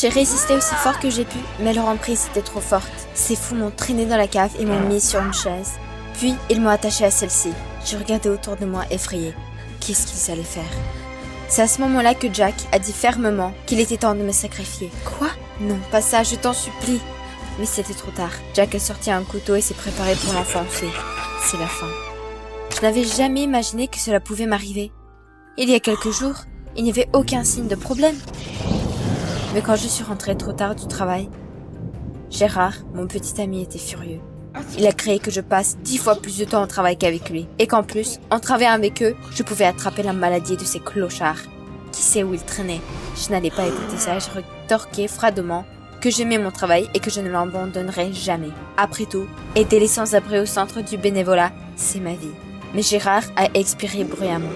J'ai résisté aussi fort que j'ai pu, mais leur emprise était trop forte. Ces fous m'ont traîné dans la cave et m'ont mis sur une chaise. Puis, ils m'ont attaché à celle-ci. Je regardais autour de moi effrayée. Qu'est-ce qu'ils allaient faire? C'est à ce moment-là que Jack a dit fermement qu'il était temps de me sacrifier. Quoi? Non, pas ça, je t'en supplie. Mais c'était trop tard. Jack a sorti un couteau et s'est préparé pour l'enfoncer. C'est la fin. Je n'avais jamais imaginé que cela pouvait m'arriver. Il y a quelques jours, il n'y avait aucun signe de problème. Mais quand je suis rentrée trop tard du travail, Gérard, mon petit ami, était furieux. Il a créé que je passe 10 fois plus de temps au travail qu'avec lui. Et qu'en plus, en travaillant avec eux, je pouvais attraper la maladie de ces clochards. Qui sait où ils traînaient? Je n'allais pas écouter ça, je rétorquais froidement que j'aimais mon travail et que je ne l'abandonnerais jamais. Après tout, aider les sans-abri au centre du bénévolat, c'est ma vie. Mais Gérard a expiré bruyamment.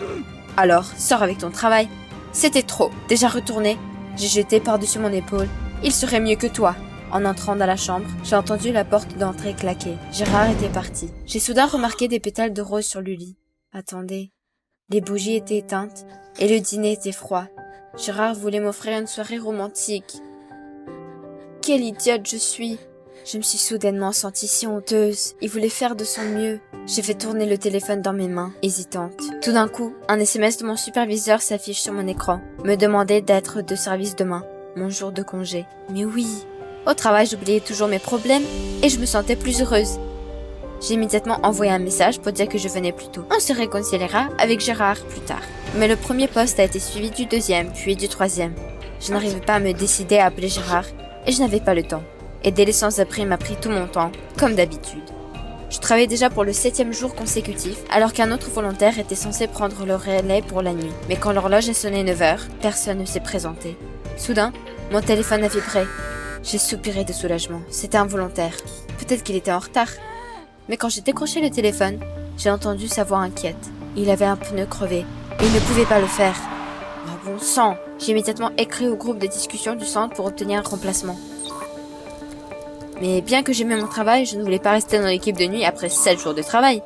Alors, sors avec ton travail. C'était trop. Déjà retourné, j'ai jeté par-dessus mon épaule. Il serait mieux que toi. En entrant dans la chambre, j'ai entendu la porte d'entrée claquer. Gérard était parti. J'ai soudain remarqué des pétales de rose sur le lit. Attendez. Les bougies étaient éteintes et le dîner était froid. Gérard voulait m'offrir une soirée romantique. Quelle idiote je suis! Je me suis soudainement sentie si honteuse. Il voulait faire de son mieux. J'ai fait tourner le téléphone dans mes mains, hésitante. Tout d'un coup, un SMS de mon superviseur s'affiche sur mon écran. Me demandait d'être de service demain, mon jour de congé. Mais oui! Au travail, j'oubliais toujours mes problèmes et je me sentais plus heureuse. J'ai immédiatement envoyé un message pour dire que je venais plus tôt. On se réconciliera avec Gérard plus tard. Mais le premier poste a été suivi du deuxième, puis du troisième. Je n'arrivais pas à me décider à appeler Gérard et je n'avais pas le temps. Aider les sans-abri m'a pris tout mon temps, comme d'habitude. Je travaillais déjà pour le 7e jour consécutif, alors qu'un autre volontaire était censé prendre le relais pour la nuit. Mais quand l'horloge a sonné 9h, personne ne s'est présenté. Soudain, mon téléphone a vibré. J'ai soupiré de soulagement. C'était un volontaire. Peut-être qu'il était en retard. Mais quand j'ai décroché le téléphone, j'ai entendu sa voix inquiète. Il avait un pneu crevé. Et il ne pouvait pas le faire. Oh bon sang! J'ai immédiatement écrit au groupe de discussion du centre pour obtenir un remplacement. Mais bien que j'aimais mon travail, je ne voulais pas rester dans l'équipe de nuit après 7 jours de travail.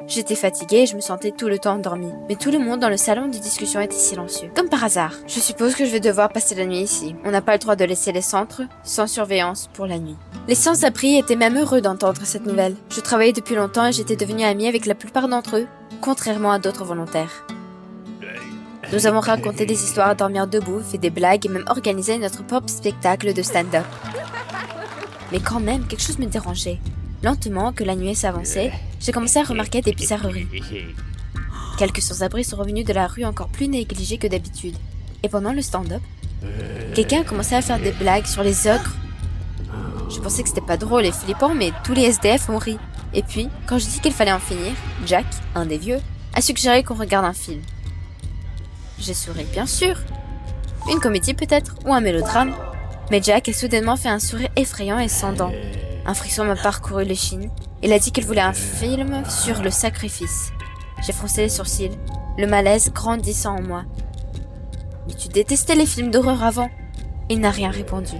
J'étais fatiguée et je me sentais tout le temps endormie. Mais tout le monde dans le salon de discussion était silencieux. Comme par hasard. Je suppose que je vais devoir passer la nuit ici. On n'a pas le droit de laisser les centres sans surveillance pour la nuit. Les sans-abri étaient même heureux d'entendre cette nouvelle. Je travaillais depuis longtemps et j'étais devenue amie avec la plupart d'entre eux, contrairement à d'autres volontaires. Nous avons raconté des histoires à dormir debout, fait des blagues et même organisé notre propre spectacle de stand-up. Mais quand même, quelque chose me dérangeait. Lentement, que la nuit s'avançait, j'ai commencé à remarquer des bizarreries. Quelques sans-abri sont revenus de la rue encore plus négligés que d'habitude. Et pendant le stand-up, quelqu'un a commencé à faire des blagues sur les ogres. Je pensais que c'était pas drôle et flippant, mais tous les SDF ont ri. Et puis, quand je dis qu'il fallait en finir, Jack, un des vieux, a suggéré qu'on regarde un film. J'ai souri, bien sûr. Une comédie peut-être, ou un mélodrame. Mais Jack a soudainement fait un sourire effrayant et sans dents. Un frisson m'a parcouru l'échine. Il a dit qu'il voulait un film sur le sacrifice. J'ai froncé les sourcils, le malaise grandissant en moi. « Mais tu détestais les films d'horreur avant ?» Il n'a rien répondu.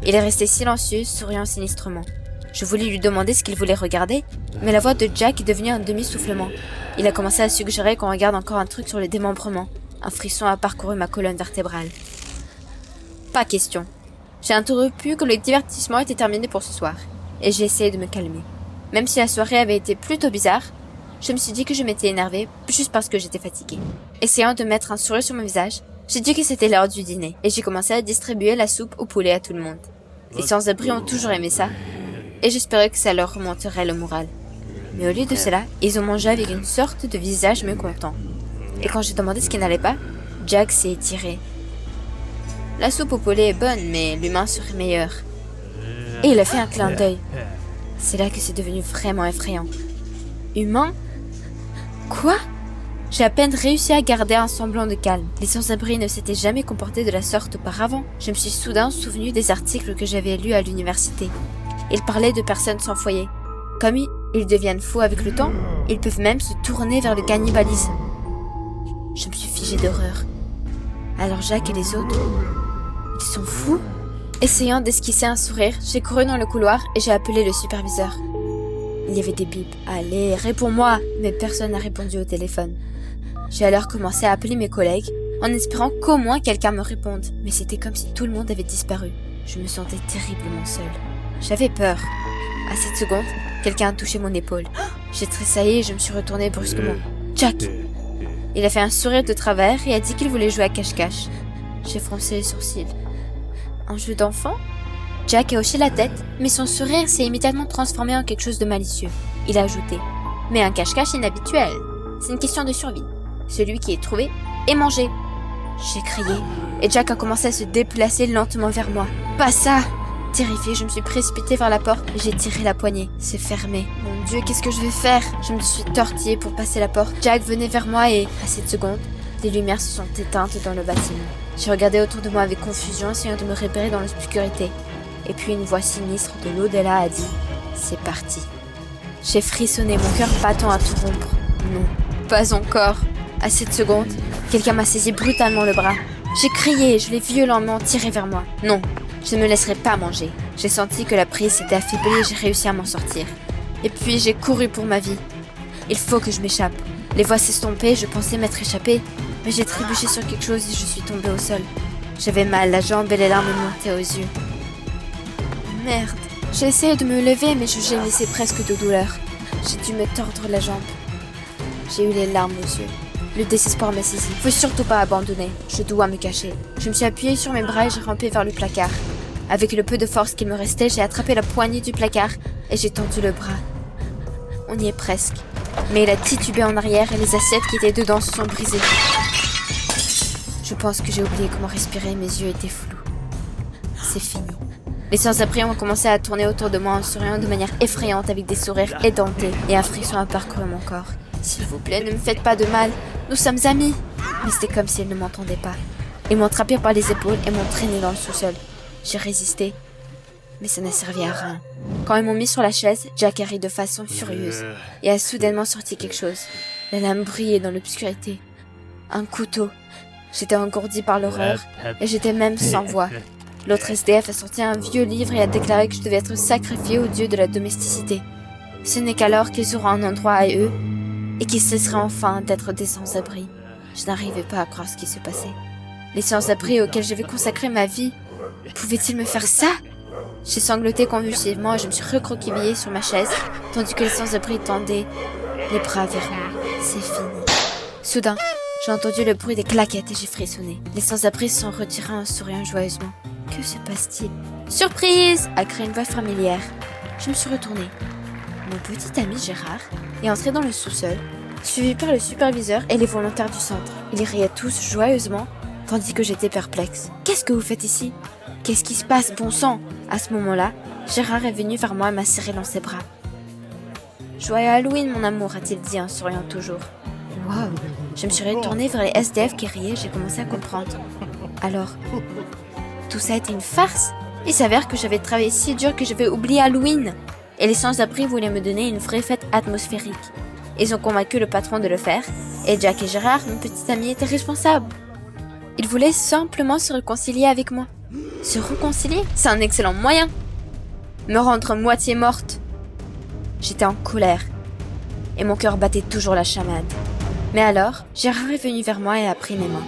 Il est resté silencieux, souriant sinistrement. Je voulais lui demander ce qu'il voulait regarder, mais la voix de Jack est devenue un demi-soufflement. Il a commencé à suggérer qu'on regarde encore un truc sur le démembrement. Un frisson a parcouru ma colonne vertébrale. Pas question. J'ai interrompu que le divertissement était terminé pour ce soir, et j'ai essayé de me calmer. Même si la soirée avait été plutôt bizarre, je me suis dit que je m'étais énervée juste parce que j'étais fatiguée. Essayant de mettre un sourire sur mon visage, j'ai dit que c'était l'heure du dîner, et j'ai commencé à distribuer la soupe au poulet à tout le monde. Les sans-abri ont toujours aimé ça, et j'espérais que ça leur remonterait le moral. Mais au lieu de cela, ils ont mangé avec une sorte de visage mécontent. Et quand j'ai demandé ce qui n'allait pas, Jack s'est étiré. La soupe au poulet est bonne, mais l'humain serait meilleur. Et il a fait un clin d'œil. C'est là que c'est devenu vraiment effrayant. Humain? Quoi? J'ai à peine réussi à garder un semblant de calme. Les sans-abri ne s'étaient jamais comportés de la sorte auparavant. Je me suis soudain souvenu des articles que j'avais lus à l'université. Ils parlaient de personnes sans foyer. Comme ils deviennent fous avec le temps, ils peuvent même se tourner vers le cannibalisme. Je me suis figée d'horreur. Alors Jacques et les autres, ils sont fous? Essayant d'esquisser un sourire, j'ai couru dans le couloir et j'ai appelé le superviseur. Il y avait des bips. Allez, réponds-moi! Mais personne n'a répondu au téléphone. J'ai alors commencé à appeler mes collègues, en espérant qu'au moins quelqu'un me réponde. Mais c'était comme si tout le monde avait disparu. Je me sentais terriblement seule. J'avais peur. À cette seconde, quelqu'un a touché mon épaule. J'ai tressailli et je me suis retournée brusquement. Jack! Il a fait un sourire de travers et a dit qu'il voulait jouer à cache-cache. J'ai froncé les sourcils. Un jeu d'enfant? Jack a hoché la tête, mais son sourire s'est immédiatement transformé en quelque chose de malicieux. Il a ajouté: mais un cache-cache inhabituel. C'est une question de survie. Celui qui est trouvé est mangé. J'ai crié, et Jack a commencé à se déplacer lentement vers moi. Pas ça! Terrifiée, je me suis précipitée vers la porte et j'ai tiré la poignée. C'est fermé. Mon Dieu, qu'est-ce que je vais faire? Je me suis tortillée pour passer la porte. Jack venait vers moi et, à cette seconde, les lumières se sont éteintes dans le bâtiment. J'ai regardé autour de moi avec confusion, essayant de me repérer dans l'obscurité. Et puis une voix sinistre de l'au-delà a dit: c'est parti. J'ai frissonné, mon cœur battant à tout rompre. Non, pas encore. À cette seconde, quelqu'un m'a saisi brutalement le bras. J'ai crié et je l'ai violemment tiré vers moi. Non, je ne me laisserai pas manger. J'ai senti que la prise s'était affaiblie et j'ai réussi à m'en sortir. Et puis j'ai couru pour ma vie. Il faut que je m'échappe. Les voix s'estompaient, je pensais m'être échappée, mais j'ai trébuché sur quelque chose et je suis tombée au sol. J'avais mal, la jambe et les larmes me montaient aux yeux. Merde. J'ai essayé de me lever, mais je gémissais presque de douleur. J'ai dû me tordre la jambe. J'ai eu les larmes aux yeux. Le désespoir m'a saisi. Faut surtout pas abandonner. Je dois me cacher. Je me suis appuyée sur mes bras et j'ai rampé vers le placard. Avec le peu de force qu'il me restait, j'ai attrapé la poignée du placard et j'ai tendu le bras. On y est presque. Mais il a titubé en arrière et les assiettes qui étaient dedans se sont brisées. Je pense que j'ai oublié comment respirer, mes yeux étaient flous. C'est fini. Les sans-abri ont commencé à tourner autour de moi en souriant de manière effrayante avec des sourires édentés et un frisson a parcouru mon corps. S'il vous plaît, ne me faites pas de mal. Nous sommes amis. Mais c'était comme s'ils ne m'entendaient pas. Ils m'ont attrapé par les épaules et m'ont traîné dans le sous-sol. J'ai résisté, mais ça n'a servi à rien. Quand ils m'ont mis sur la chaise, Jack a ri de façon furieuse et a soudainement sorti quelque chose. La lame brillait dans l'obscurité. Un couteau. J'étais engourdie par l'horreur et j'étais même sans voix. L'autre SDF a sorti un vieux livre et a déclaré que je devais être sacrifiée au dieu de la domesticité. Ce n'est qu'alors qu'ils auront un endroit à eux et qu'ils cesseraient enfin d'être des sans-abri. Je n'arrivais pas à croire ce qui se passait. Les sans-abri auxquels j'avais consacré ma vie, pouvaient-ils me faire ça? J'ai sangloté convulsivement et je me suis recroquevillée sur ma chaise, tandis que les sans-abri tendaient les bras vers moi. C'est fini. Soudain, j'ai entendu le bruit des claquettes et j'ai frissonné. Les sans-abri se sont retirés en souriant joyeusement. Que se passe-t-il? Surprise! A crié une voix familière. Je me suis retournée. Mon petit ami Gérard est entré dans le sous-sol, suivi par le superviseur et les volontaires du centre. Ils riaient tous joyeusement, tandis que j'étais perplexe. Qu'est-ce que vous faites ici? Qu'est-ce qui se passe, bon sang? À ce moment-là, Gérard est venu vers moi et m'a serré dans ses bras. Joyeux Halloween, mon amour, a-t-il dit en souriant toujours. Waouh! Je me suis retournée vers les SDF qui riaient et j'ai commencé à comprendre. Alors, tout ça était une farce? Il s'avère que j'avais travaillé si dur que j'avais oublié Halloween. Et les sans-abri voulaient me donner une vraie fête atmosphérique. Ils ont convaincu le patron de le faire, et Jack et Gérard, mon petit ami, étaient responsables. Ils voulaient simplement se réconcilier avec moi. Se réconcilier? C'est un excellent moyen. Me rendre moitié morte. J'étais en colère, et mon cœur battait toujours la chamade. Mais alors, Gérard est venu vers moi et a pris mes mains.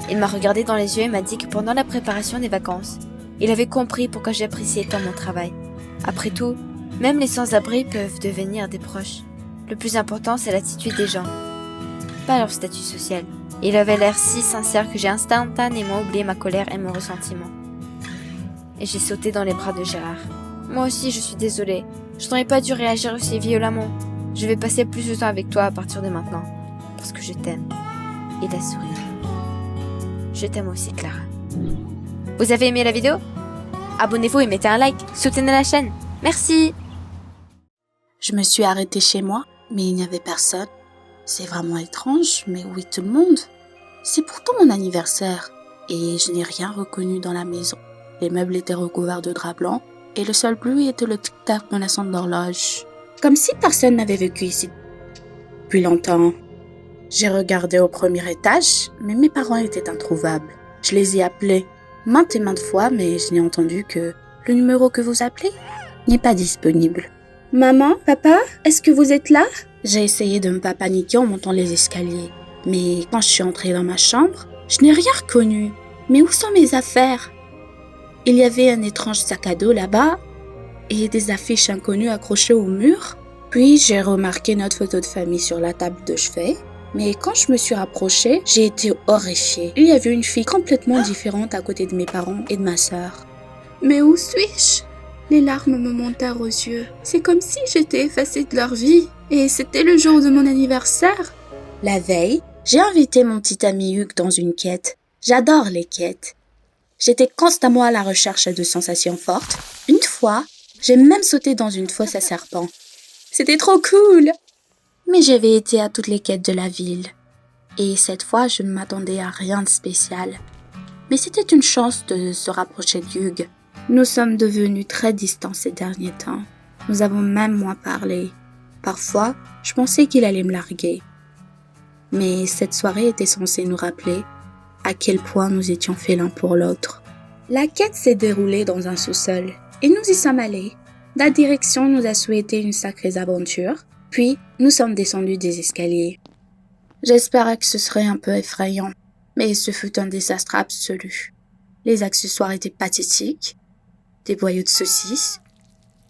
Il m'a regardé dans les yeux et m'a dit que pendant la préparation des vacances, il avait compris pourquoi j'appréciais tant mon travail. Après tout, même les sans-abri peuvent devenir des proches. Le plus important, c'est l'attitude des gens, pas leur statut social. Il avait l'air si sincère que j'ai instantanément oublié ma colère et mon ressentiment. Et j'ai sauté dans les bras de Gérard. Moi aussi, je suis désolée. Je n'aurais pas dû réagir aussi violemment. Je vais passer plus de temps avec toi à partir de maintenant. Parce que je t'aime. Il a souri. Je t'aime aussi, Clara. Vous avez aimé la vidéo? Abonnez-vous et mettez un like. Soutenez la chaîne. Merci. Je me suis arrêtée chez moi, mais il n'y avait personne. C'est vraiment étrange, mais où est tout le monde? C'est pourtant mon anniversaire, et je n'ai rien reconnu dans la maison. Les meubles étaient recouverts de draps blancs, et le seul bruit était le tic-tac menaçant d'horloge. Comme si personne n'avait vécu ici depuis longtemps. J'ai regardé au premier étage, mais mes parents étaient introuvables. Je les ai appelés maintes et maintes fois, mais je n'ai entendu que le numéro que vous appelez n'est pas disponible. Maman, papa, est-ce que vous êtes là? J'ai essayé de ne pas paniquer en montant les escaliers, mais quand je suis entrée dans ma chambre, Je n'ai rien reconnu. Mais où sont mes affaires? Il y avait un étrange sac à dos là-bas et des affiches inconnues accrochées au mur. Puis j'ai remarqué notre photo de famille sur la table de chevet. Mais quand je me suis rapprochée, j'ai été horrifiée. Il y avait une fille complètement différente à côté de mes parents et de ma sœur. Mais où suis-je? Les larmes me montèrent aux yeux. C'est comme si j'étais effacée de leur vie. Et c'était le jour de mon anniversaire. La veille, j'ai invité mon petit ami Hugues dans une quête. J'adore les quêtes. J'étais constamment à la recherche de sensations fortes. Une fois, j'ai même sauté dans une fosse à serpents. C'était trop cool! Mais j'avais été à toutes les quêtes de la ville. Et cette fois, je ne m'attendais à rien de spécial. Mais c'était une chance de se rapprocher d'Hugues. Nous sommes devenus très distants ces derniers temps. Nous avons même moins parlé. Parfois, je pensais qu'il allait me larguer. Mais cette soirée était censée nous rappeler à quel point nous étions faits l'un pour l'autre. La quête s'est déroulée dans un sous-sol et nous y sommes allés. La direction nous a souhaité une sacrée aventure. Puis, nous sommes descendus des escaliers. J'espérais que ce serait un peu effrayant, mais ce fut un désastre absolu. Les accessoires étaient pathétiques, des boyaux de saucisses,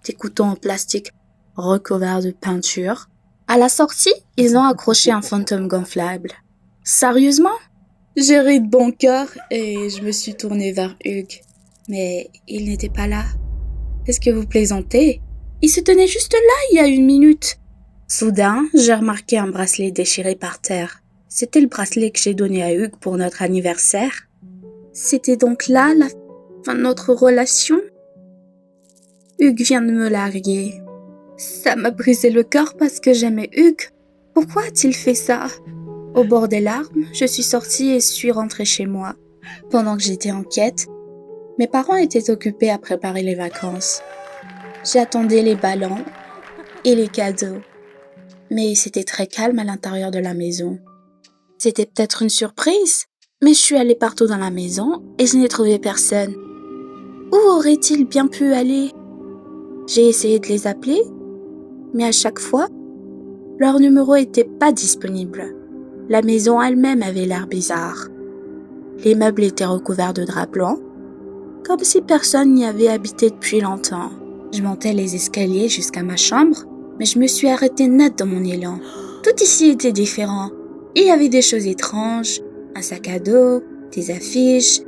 des couteaux en plastique recouverts de peinture. À la sortie, ils ont accroché un fantôme gonflable. Sérieusement? J'ai ri de bon cœur et je me suis tournée vers Hugues. Mais il n'était pas là. Est-ce que vous plaisantez? Il se tenait juste là il y a 1 minute. Soudain, j'ai remarqué un bracelet déchiré par terre. C'était le bracelet que j'ai donné à Hugues pour notre anniversaire. C'était donc là la fin de notre relation? Hugues vient de me larguer. Ça m'a brisé le cœur parce que j'aimais Hugues. Pourquoi a-t-il fait ça? Au bord des larmes, je suis sortie et suis rentrée chez moi. Pendant que j'étais en quête, mes parents étaient occupés à préparer les vacances. J'attendais les ballons et les cadeaux. Mais c'était très calme à l'intérieur de la maison. C'était peut-être une surprise, mais je suis allée partout dans la maison et je n'ai trouvé personne. Où aurait-il bien pu aller? J'ai essayé de les appeler, mais à chaque fois, leur numéro n'était pas disponible. La maison elle-même avait l'air bizarre. Les meubles étaient recouverts de draps blancs, comme si personne n'y avait habité depuis longtemps. Je montais les escaliers jusqu'à ma chambre, mais je me suis arrêtée net dans mon élan. Tout ici était différent. Il y avait des choses étranges, un sac à dos, des affiches.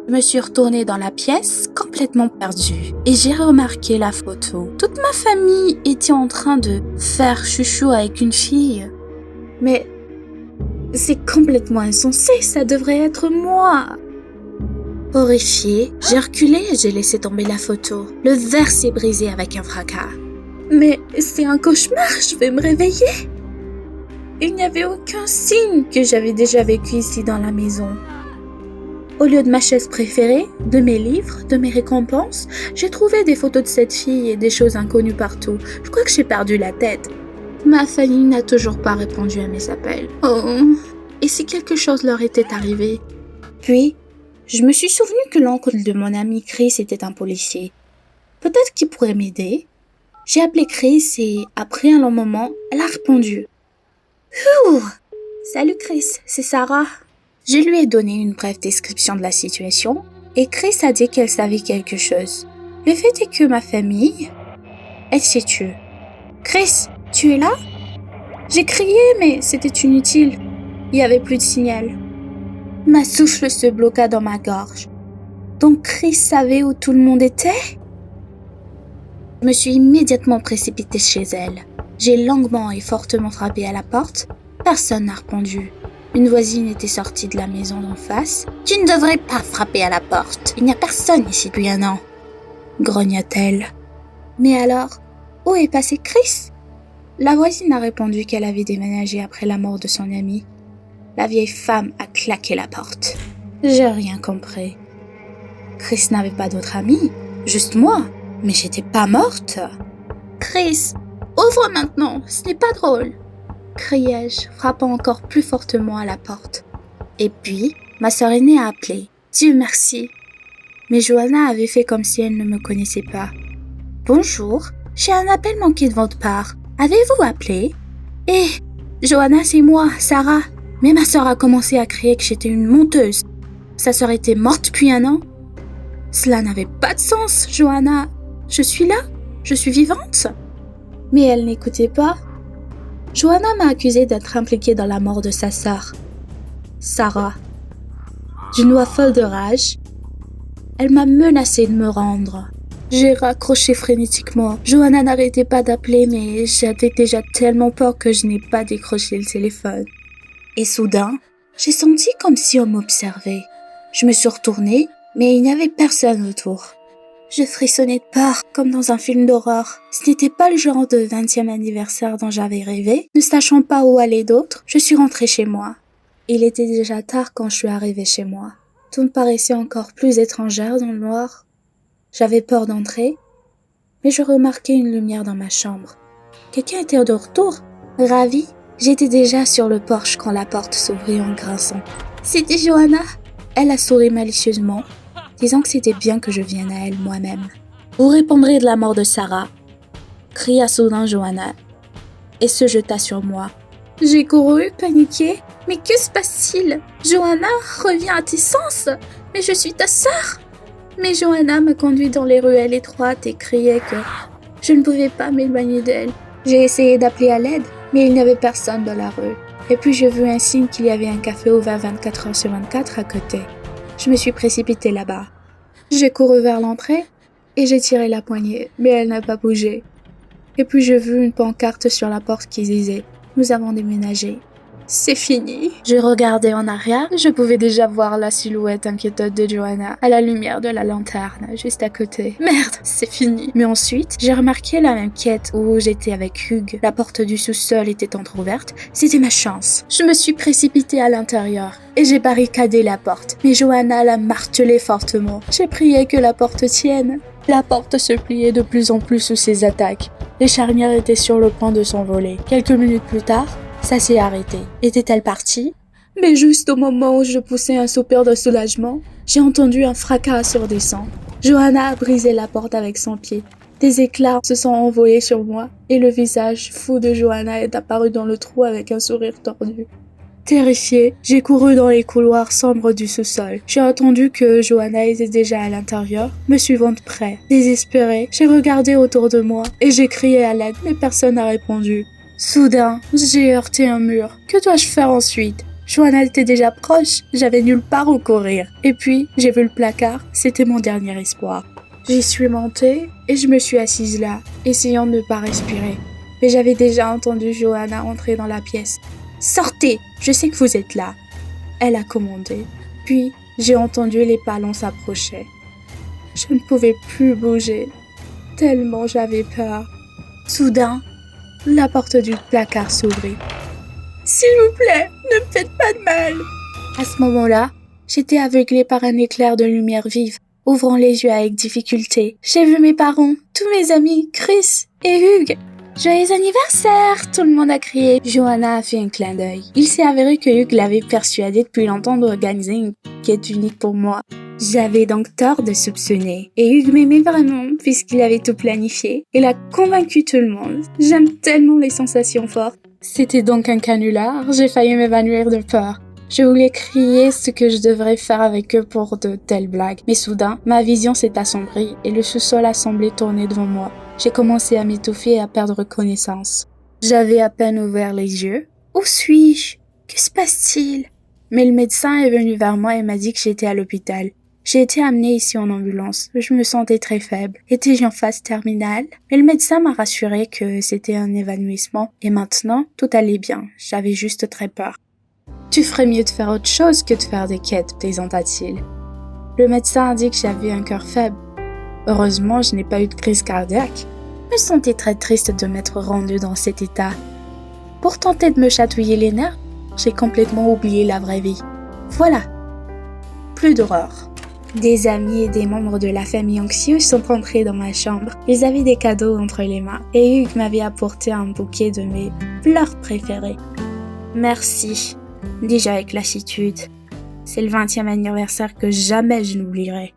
Je me suis retournée dans la pièce, complètement perdue, et j'ai remarqué la photo. Toute ma famille était en train de faire chouchou avec une fille. Mais c'est complètement insensé, ça devrait être moi. Horrifiée, j'ai reculé et j'ai laissé tomber la photo. Le verre s'est brisé avec un fracas. Mais c'est un cauchemar, je vais me réveiller. Il n'y avait aucun signe que j'avais déjà vécu ici dans la maison. Au lieu de ma chaise préférée, de mes livres, de mes récompenses, j'ai trouvé des photos de cette fille et des choses inconnues partout. Je crois que j'ai perdu la tête. Ma famille n'a toujours pas répondu à mes appels. Oh, et si quelque chose leur était arrivé? Puis, je me suis souvenu que l'oncle de mon ami Chris était un policier. Peut-être qu'il pourrait m'aider. J'ai appelé Chris et, après un long moment, elle a répondu. Ouh! Salut Chris, c'est Sarah. Je lui ai donné une brève description de la situation et Chris a dit qu'elle savait quelque chose. Le fait est que ma famille, elle s'est tuée. Chris, tu es là? J'ai crié mais c'était inutile. Il n'y avait plus de signal. Ma souffle se bloqua dans ma gorge. Donc Chris savait où tout le monde était? Je me suis immédiatement précipitée chez elle. J'ai longuement et fortement frappé à la porte. Personne n'a répondu. Une voisine était sortie de la maison d'en face. « Tu ne devrais pas frapper à la porte. Il n'y a personne ici depuis 1 an. » grogna-t-elle. Mais alors, où est passé Chris? La voisine a répondu qu'elle avait déménagé après la mort de son ami. La vieille femme a claqué la porte. J'ai rien compris. Chris n'avait pas d'autre ami, juste moi. Mais j'étais pas morte. Chris, ouvre maintenant, ce n'est pas drôle, criai-je, frappant encore plus fortement à la porte. Et puis, ma sœur aînée a appelé. Dieu merci. Mais Johanna avait fait comme si elle ne me connaissait pas. Bonjour, j'ai un appel manqué de votre part. Avez-vous appelé? Eh, Johanna, c'est moi, Sarah. Mais ma sœur a commencé à crier que j'étais une menteuse. Sa sœur était morte depuis 1 an. Cela n'avait pas de sens, Johanna. Je suis là, je suis vivante. Mais elle n'écoutait pas. Johanna m'a accusée d'être impliquée dans la mort de sa sœur, Sarah. D'une voix folle de rage, elle m'a menacée de me rendre. J'ai raccroché frénétiquement. Johanna n'arrêtait pas d'appeler, mais j'avais déjà tellement peur que je n'ai pas décroché le téléphone. Et soudain, j'ai senti comme si on m'observait. Je me suis retournée, mais il n'y avait personne autour. Je frissonnais de peur, comme dans un film d'horreur. Ce n'était pas le genre de 20e anniversaire dont j'avais rêvé. Ne sachant pas où aller d'autre, je suis rentrée chez moi. Il était déjà tard quand je suis arrivée chez moi. Tout me paraissait encore plus étrangère dans le noir. J'avais peur d'entrer, mais je remarquai une lumière dans ma chambre. Quelqu'un était de retour. Ravie, j'étais déjà sur le porche quand la porte s'ouvrit en grinçant. C'était Johanna. Elle a souri malicieusement, disant que c'était bien que je vienne à elle moi-même. Vous répondrez de la mort de Sarah, cria soudain Johanna, et se jeta sur moi. J'ai couru, paniquée. Mais que se passe-t-il? Johanna, reviens à tes sens. Mais je suis ta sœur. Mais Johanna m'a conduit dans les ruelles étroites et criait que je ne pouvais pas m'éloigner d'elle. J'ai essayé d'appeler à l'aide, mais il n'y avait personne dans la rue. Et puis j'ai vu un signe qu'il y avait un café ouvert 24 heures sur 24 à côté. Je me suis précipitée là-bas. J'ai couru vers l'entrée et j'ai tiré la poignée, mais elle n'a pas bougé. Et puis j'ai vu une pancarte sur la porte qui disait « Nous avons déménagé ». C'est fini. Je regardais en arrière, je pouvais déjà voir la silhouette inquiétante de Johanna à la lumière de la lanterne, juste à côté. Merde, c'est fini. Mais ensuite, j'ai remarqué la même quête où j'étais avec Hugues. La porte du sous-sol était entrouverte. C'était ma chance. Je me suis précipitée à l'intérieur et j'ai barricadé la porte. Mais Johanna l'a martelée fortement. J'ai prié que la porte tienne. La porte se pliait de plus en plus sous ses attaques. Les charnières étaient sur le point de s'envoler. Quelques minutes plus tard, ça s'est arrêté. Était-elle partie? Mais juste au moment où je poussais un soupir de soulagement, j'ai entendu un fracas assourdissant. Johanna a brisé la porte avec son pied. Des éclats se sont envolés sur moi et le visage fou de Johanna est apparu dans le trou avec un sourire tordu. Terrifiée, j'ai couru dans les couloirs sombres du sous-sol. J'ai entendu que Johanna était déjà à l'intérieur, me suivant de près. Désespérée, j'ai regardé autour de moi et j'ai crié à l'aide, mais personne n'a répondu. Soudain, j'ai heurté un mur. Que dois-je faire ensuite? Johanna était déjà proche, j'avais nulle part où courir. Et puis, j'ai vu le placard, c'était mon dernier espoir. J'y suis montée et je me suis assise là, essayant de ne pas respirer. Mais j'avais déjà entendu Johanna entrer dans la pièce. « Sortez, je sais que vous êtes là !» Elle a commandé. Puis, j'ai entendu les pas s'approcher. Je ne pouvais plus bouger, tellement j'avais peur. Soudain, la porte du placard s'ouvrit. « S'il vous plaît, ne me faites pas de mal !» À ce moment-là, j'étais aveuglée par un éclair de lumière vive, ouvrant les yeux avec difficulté. J'ai vu mes parents, tous mes amis, Chris et Hugues. « Joyeux anniversaire !» Tout le monde a crié. Johanna a fait un clin d'œil. Il s'est avéré que Hugues l'avait persuadé depuis longtemps d'organiser une quête unique pour moi. J'avais donc tort de soupçonner. Et Hugues m'aimait vraiment, puisqu'il avait tout planifié. Il a convaincu tout le monde. J'aime tellement les sensations fortes. C'était donc un canular. J'ai failli m'évanouir de peur. Je voulais crier ce que je devrais faire avec eux pour de telles blagues. Mais soudain, ma vision s'est assombrie et le sous-sol a semblé tourner devant moi. J'ai commencé à m'étouffer et à perdre connaissance. J'avais à peine ouvert les yeux. Où suis-je? Que se passe-t-il? Mais le médecin est venu vers moi et m'a dit que j'étais à l'hôpital. J'ai été amenée ici en ambulance. Je me sentais très faible. Étais-je en phase terminale? Mais le médecin m'a rassuré que c'était un évanouissement. Et maintenant, tout allait bien. J'avais juste très peur. Tu ferais mieux de faire autre chose que de faire des quêtes, plaisanta-t-il. Le médecin a dit que j'avais un cœur faible. Heureusement, je n'ai pas eu de crise cardiaque. Je me sentais très triste de m'être rendue dans cet état. Pour tenter de me chatouiller les nerfs, j'ai complètement oublié la vraie vie. Voilà. Plus d'horreur. Des amis et des membres de la famille anxieuse sont entrés dans ma chambre. Ils avaient des cadeaux entre les mains et Hugues m'avait apporté un bouquet de mes fleurs préférées. Merci, dis-je avec lassitude. C'est le 20e anniversaire que jamais je n'oublierai.